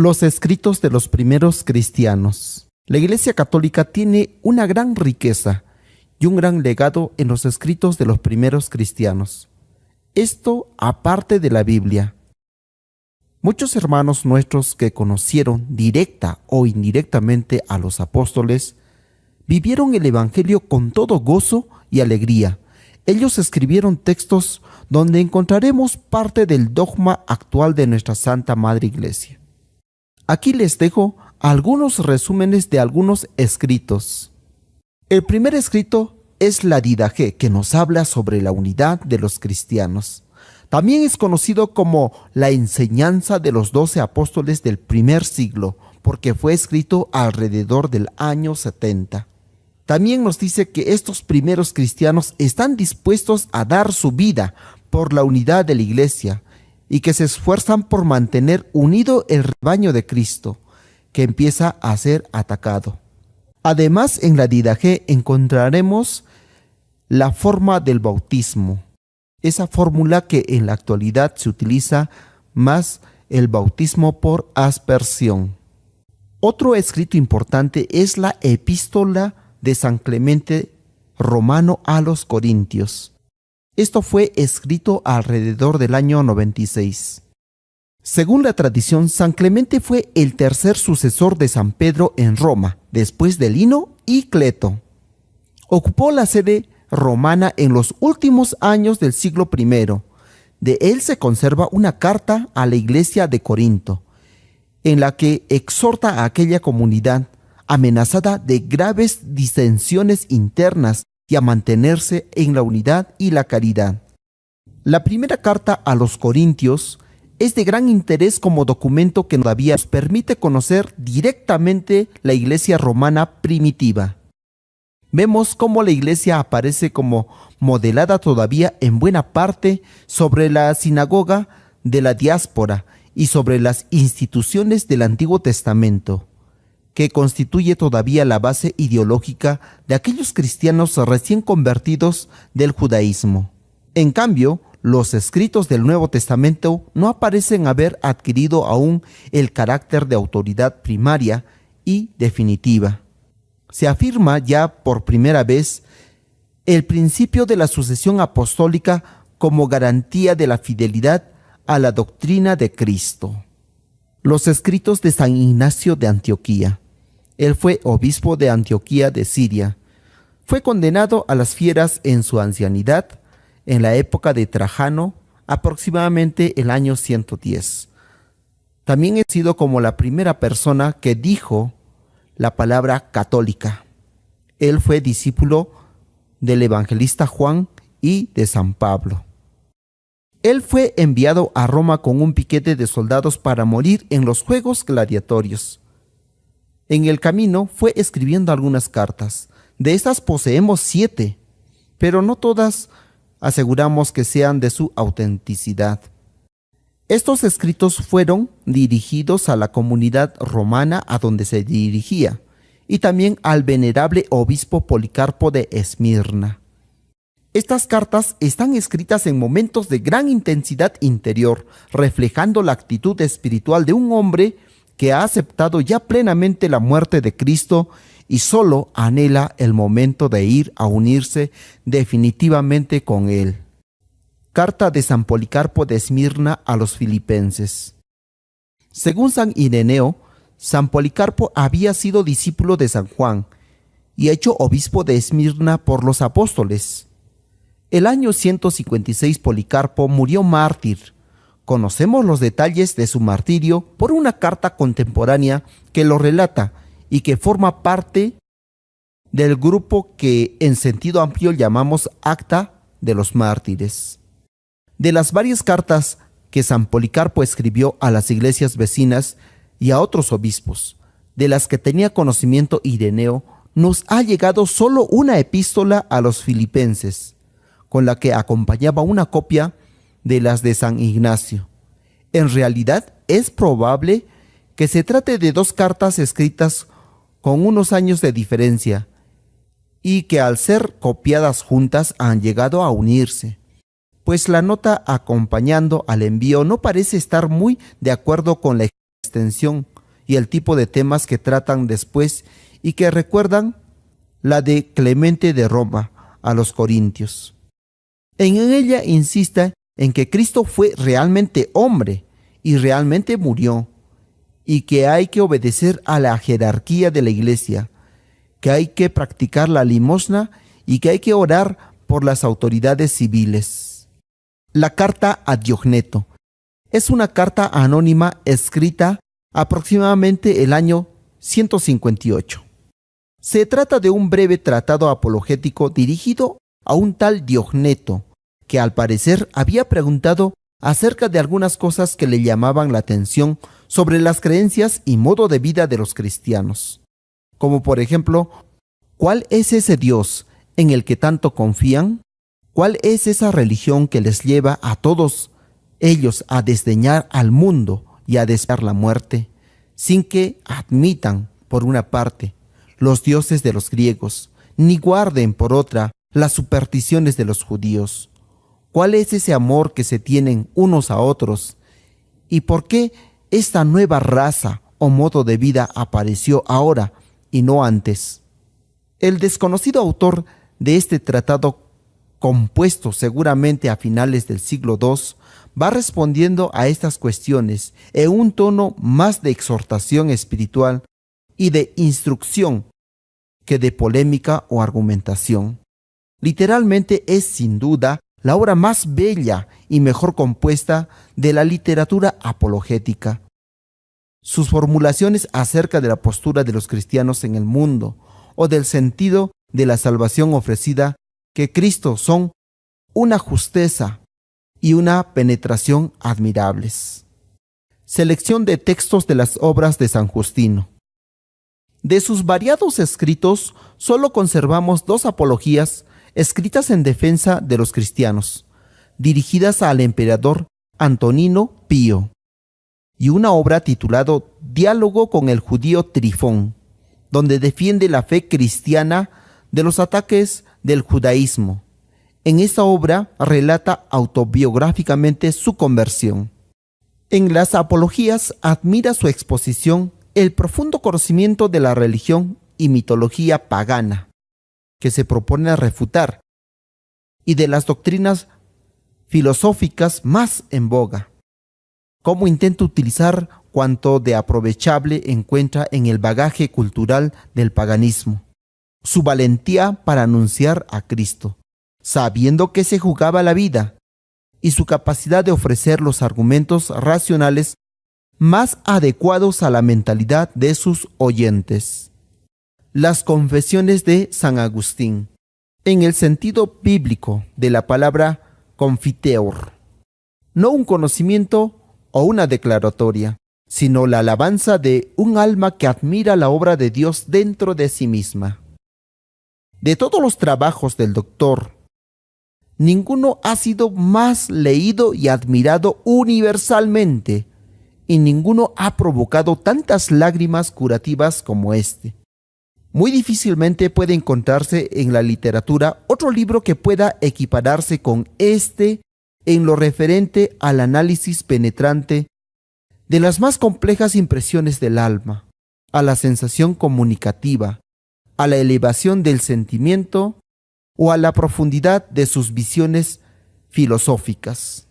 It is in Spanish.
Los escritos de los primeros cristianos. La Iglesia Católica tiene una gran riqueza y un gran legado en los escritos de los primeros cristianos. Esto aparte de la Biblia. Muchos hermanos nuestros que conocieron directa o indirectamente a los apóstoles, vivieron el Evangelio con todo gozo y alegría. Ellos escribieron textos donde encontraremos parte del dogma actual de nuestra Santa Madre Iglesia. Aquí les dejo algunos resúmenes de algunos escritos. El primer escrito es la Didaché, que nos habla sobre la unidad de los cristianos. También es conocido como la enseñanza de los 12 apóstoles del primer siglo, porque fue escrito alrededor del año 70. También nos dice que estos primeros cristianos están dispuestos a dar su vida por la unidad de la Iglesia y que se esfuerzan por mantener unido el rebaño de Cristo, que empieza a ser atacado. Además, en la Didaché encontraremos la forma del bautismo, esa fórmula que en la actualidad se utiliza más, el bautismo por aspersión. Otro escrito importante es la Epístola de San Clemente Romano a los Corintios. Esto fue escrito alrededor del año 96. Según la tradición, San Clemente fue el tercer sucesor de San Pedro en Roma, después de Lino y Cleto. Ocupó la sede romana en los últimos años del siglo I. De él se conserva una carta a la iglesia de Corinto, en la que exhorta a aquella comunidad amenazada de graves disensiones internas y a mantenerse en la unidad y la caridad. La primera carta a los Corintios es de gran interés como documento que todavía nos permite conocer directamente la iglesia romana primitiva. Vemos cómo la iglesia aparece como modelada todavía en buena parte sobre la sinagoga de la diáspora y sobre las instituciones del Antiguo Testamento, que constituye todavía la base ideológica de aquellos cristianos recién convertidos del judaísmo. En cambio, los escritos del Nuevo Testamento no parecen haber adquirido aún el carácter de autoridad primaria y definitiva. Se afirma ya por primera vez el principio de la sucesión apostólica como garantía de la fidelidad a la doctrina de Cristo. Los escritos de San Ignacio de Antioquía. Él fue obispo de Antioquía de Siria. Fue condenado a las fieras en su ancianidad, en la época de Trajano, aproximadamente el año 110. También ha sido como la primera persona que dijo la palabra católica. Él fue discípulo del evangelista Juan y de San Pablo. Él fue enviado a Roma con un piquete de soldados para morir en los juegos gladiatorios. En el camino fue escribiendo algunas cartas. De estas poseemos 7, pero no todas aseguramos que sean de su autenticidad. Estos escritos fueron dirigidos a la comunidad romana a donde se dirigía, y también al venerable obispo Policarpo de Esmirna. Estas cartas están escritas en momentos de gran intensidad interior, reflejando la actitud espiritual de un hombre que ha aceptado ya plenamente la muerte de Cristo y solo anhela el momento de ir a unirse definitivamente con Él. Carta de San Policarpo de Esmirna a los filipenses. Según San Ireneo, San Policarpo había sido discípulo de San Juan y hecho obispo de Esmirna por los apóstoles. El año 156 Policarpo murió mártir. Conocemos los detalles de su martirio por una carta contemporánea que lo relata y que forma parte del grupo que en sentido amplio llamamos Acta de los Mártires. De las varias cartas que San Policarpo escribió a las iglesias vecinas y a otros obispos, de las que tenía conocimiento Ireneo, nos ha llegado solo una epístola a los filipenses, con la que acompañaba una copia de las de San Ignacio. En realidad, es probable que se trate de 2 cartas escritas con unos años de diferencia y que al ser copiadas juntas han llegado a unirse, pues la nota acompañando al envío no parece estar muy de acuerdo con la extensión y el tipo de temas que tratan después y que recuerdan la de Clemente de Roma a los Corintios. En ella insiste en que Cristo fue realmente hombre y realmente murió, y que hay que obedecer a la jerarquía de la iglesia, que hay que practicar la limosna y que hay que orar por las autoridades civiles. La carta a Diogneto es una carta anónima escrita aproximadamente el año 158. Se trata de un breve tratado apologético dirigido a un tal Diogneto, que al parecer había preguntado acerca de algunas cosas que le llamaban la atención sobre las creencias y modo de vida de los cristianos, como por ejemplo, ¿cuál es ese Dios en el que tanto confían? ¿Cuál es esa religión que les lleva a todos ellos a desdeñar al mundo y a desear la muerte, sin que admitan, por una parte, los dioses de los griegos, ni guarden, por otra, las supersticiones de los judíos? ¿Cuál es ese amor que se tienen unos a otros? ¿Y por qué esta nueva raza o modo de vida apareció ahora y no antes? El desconocido autor de este tratado, compuesto seguramente a finales del siglo II, va respondiendo a estas cuestiones en un tono más de exhortación espiritual y de instrucción que de polémica o argumentación. Literalmente es sin duda la obra más bella y mejor compuesta de la literatura apologética. Sus formulaciones acerca de la postura de los cristianos en el mundo o del sentido de la salvación ofrecida que Cristo son una justeza y una penetración admirables. Selección de textos de las obras de San Justino. De sus variados escritos, solo conservamos 2 apologías escritas en defensa de los cristianos, dirigidas al emperador Antonino Pío, y una obra titulado Diálogo con el judío Trifón, donde defiende la fe cristiana de los ataques del judaísmo. En esta obra relata autobiográficamente su conversión. En las apologías admira su exposición el profundo conocimiento de la religión y mitología pagana, que se propone refutar, y de las doctrinas filosóficas más en boga. Cómo intenta utilizar cuanto de aprovechable encuentra en el bagaje cultural del paganismo, su valentía para anunciar a Cristo, sabiendo que se jugaba la vida, y su capacidad de ofrecer los argumentos racionales más adecuados a la mentalidad de sus oyentes. Las confesiones de San Agustín, en el sentido bíblico de la palabra confiteor, no un conocimiento o una declaratoria, sino la alabanza de un alma que admira la obra de Dios dentro de sí misma. De todos los trabajos del doctor, ninguno ha sido más leído y admirado universalmente, y ninguno ha provocado tantas lágrimas curativas como este. Muy difícilmente puede encontrarse en la literatura otro libro que pueda equipararse con este en lo referente al análisis penetrante de las más complejas impresiones del alma, a la sensación comunicativa, a la elevación del sentimiento o a la profundidad de sus visiones filosóficas.